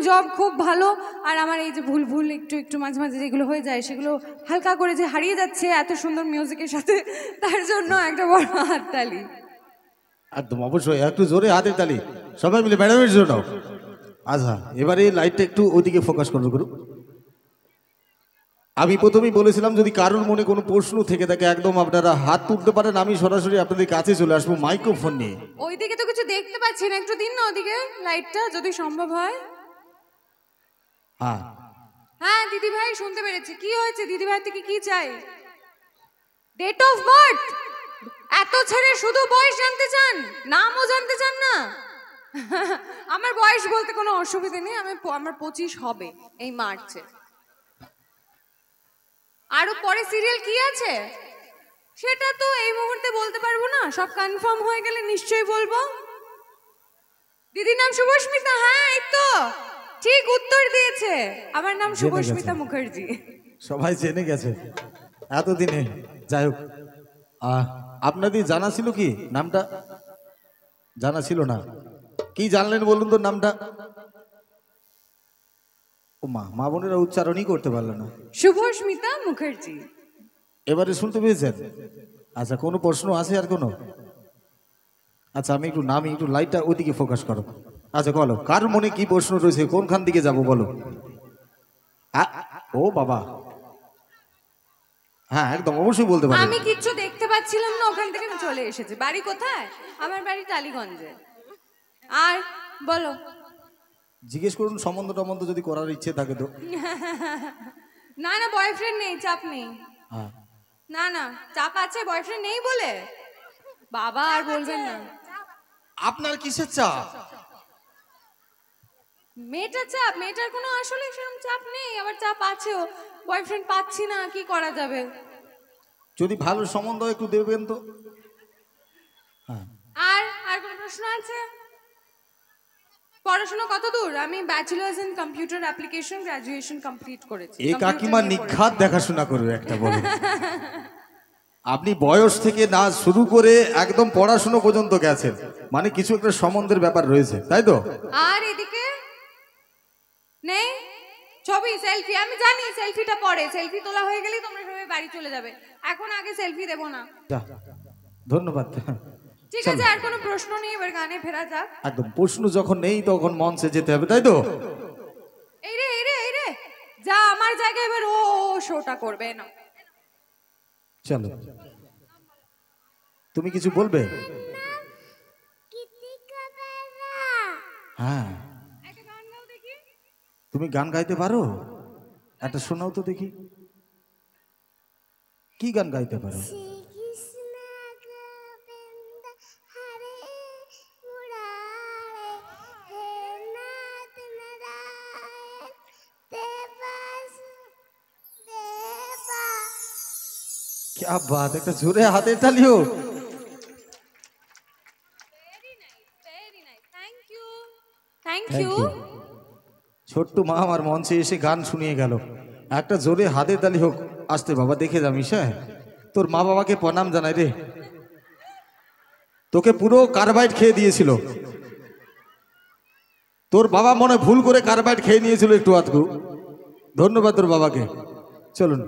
Job, খুব ভালো। আর আমার এই যে ভুল ভুল একটু একটু মাঝে মাঝে যেগুলো হয়ে যায় সেগুলো হালকা করে যে হারিয়ে যাচ্ছে এত সুন্দর মিউজিকের সাথে, তার জন্য একটা বড় হাততালি। একদম অবশ্যই, একটু জোরে হাতের তালি সবাই মিলে ম্যাডামের জন্য। আচ্ছা, এবারে লাইটটা একটু ওইদিকে ফোকাস করবো গুরু। আমি প্রথমেই বলেছিলাম যদি কারোর মনে কোনো প্রশ্ন থেকে থাকে একদম আপনারা হাত তুলতে পারেন, আমি সরাসরি আপনাদের কাছে চলে আসবো মাইক্রোফোন নিয়ে। ওইদিকে তো কিছু দেখতে পাচ্ছি না, একটু দিন না ওদিকে লাইটটা যদি সম্ভব হয়। হ্যাঁ হ্যাঁ দিদি ভাই শুনতে পেরেছি। কি হয়েছে দিদি ভাই থেকে কি চাই? Date of birth? এত ছেড়ে শুধু বয়স জানতে চান, নামও জানতে চান না? আমার বয়স বলতে কোনো অসুবিধা নেই, আমার 25 হবে এই মার্চে। আরো পরে সিরিয়াল কি আছে সেটা তো এই মুহূর্তে বলতে পারবো না, সব কনফার্ম হয়ে গেলে নিশ্চয়ই বলবো। দিদির নাম শুভস্মিতা? হ্যাঁ এই তো ঠিক উত্তর দিয়েছে, আমার নাম শুভস্মিতা মুখার্জি। সবাই জেনে গেছে এতদিনে। যাই হোক, আপনাদের জানা ছিল কি নামটা? জানা ছিল না? কি জানলেন বলুন তো নামটা? ও মা বোনেরা উচ্চারণই করতে পারলো না। শুভস্মিতা মুখার্জি। এবারে শুনতে পেয়েছেন? আচ্ছা, কোনো প্রশ্ন আছে আর কোনো? আচ্ছা, আমি একটু লাইটটা ওইদিকে ফোকাস করো। আচ্ছা বলো, কার মনে কি প্রশ্ন রয়েছে, কোনখান দিকে যাব বলো। ও বাবা, হ্যাঁ একদম অবশ্যই বলতে পারো। আমি কিচ্ছু দেখতে পাচ্ছিলাম না, ওখান থেকে চলে এসেছে। বাড়ি কোথায়? আমার বাড়ি টালিগঞ্জে। আর বলো। জিজ্ঞেস করুন, সম্বন্ধ টম্বন্ধ যদি করার ইচ্ছে থাকে তো। না না, বয়ফ্রেন্ড নেই, চাপ নেই। হ্যাঁ না না, চাপ আছে, বয়ফ্রেন্ড নেই বলে। বাবা আর বলবেন না। আপনার কিসের চাপ? মেয়েটার চাপ? মেয়েটার কোনো আসলে সেরকম চাপ নেই, আবার চাপ আছেও। বয়ফ্রেন্ড পাচ্ছি না, কি করা যাবে? যদি ভালো সম্বন্ধ একটু দেবেন তো। আর আর কোনো প্রশ্ন আছে? পড়াশোনা কত দূর? আমি bachelors in computer application graduation complete করেছি। এই কাকিমা নিখাত দেখাশোনা করবে একটা বলে। আপনি বয়স থেকে না শুরু করে একদম পড়াশোনা পর্যন্ত গেছেন, মানে কিছু একটা সম্বন্ধের ব্যাপার রয়েছে, তাই তো? আর এদিকে নেই ছবি, সেলফি? আমি জানি সেলফিটা পরে, সেলফি তোলা হয়ে গেলেই তোমরা সবাই বাড়ি চলে যাবে, এখন আগে সেলফি দেবো না। ধন্যবাদ। ঠিক আছে, আর কোনো প্রশ্ন নেই, এবার গানে ফেরা যাক। একদম, প্রশ্ন যখন নেই তখন মঞ্চে যেতে হবে, তাই তো? এই রে এই রে এই রে, যা আমার জায়গায় এবার ও শোটা করবে না। চলো, তুমি কিছু বলবে? হ্যাঁ, তুমি গান গাইতে পারো? একটা শোনাও তো দেখি, কি গান গাইতে পারো? क्या बात, একটা জোরে হাতের তালি হোক। Thank you. ছোট্ট মা আমার মঞ্চে এসে গান শুনিয়ে গেল, একটা জোরে হাতের তালি হোক। আসতে বাবা, দেখে যা মিশা, তোর মা বাবাকে প্রণাম জানাই রে। তোকে পুরো কার্বাইড খেয়ে দিয়েছিল, তোর বাবা মনে ভুল করে কার্বাইড খেয়ে নিয়েছিল একটু আধটু। ধন্যবাদ তোর বাবাকে। চলুন,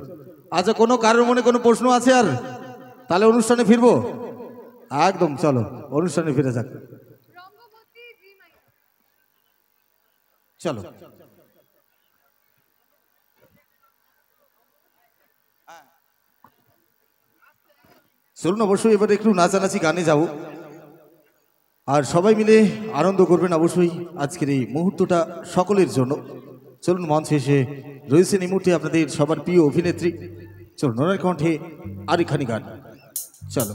আচ্ছা কোনো কারোর মনে কোনো প্রশ্ন আছে? আর তাহলে অনুষ্ঠানে ফিরবো একদম। চলো অনুষ্ঠানে ফিরে যাক, চলো। চলুন, অবশ্যই এবারে একটু নাচানাচি গানে যাব, আর সবাই মিলে আনন্দ করবেন অবশ্যই আজকের এই মুহূর্তটা সকলের জন্য। চলুন, মঞ্চে এসে রয়েছেন এই মুহূর্তে আপনাদের সবার প্রিয় অভিনেত্রী। চলুন, ওনার কণ্ঠে আরেকখানি গান। চলো।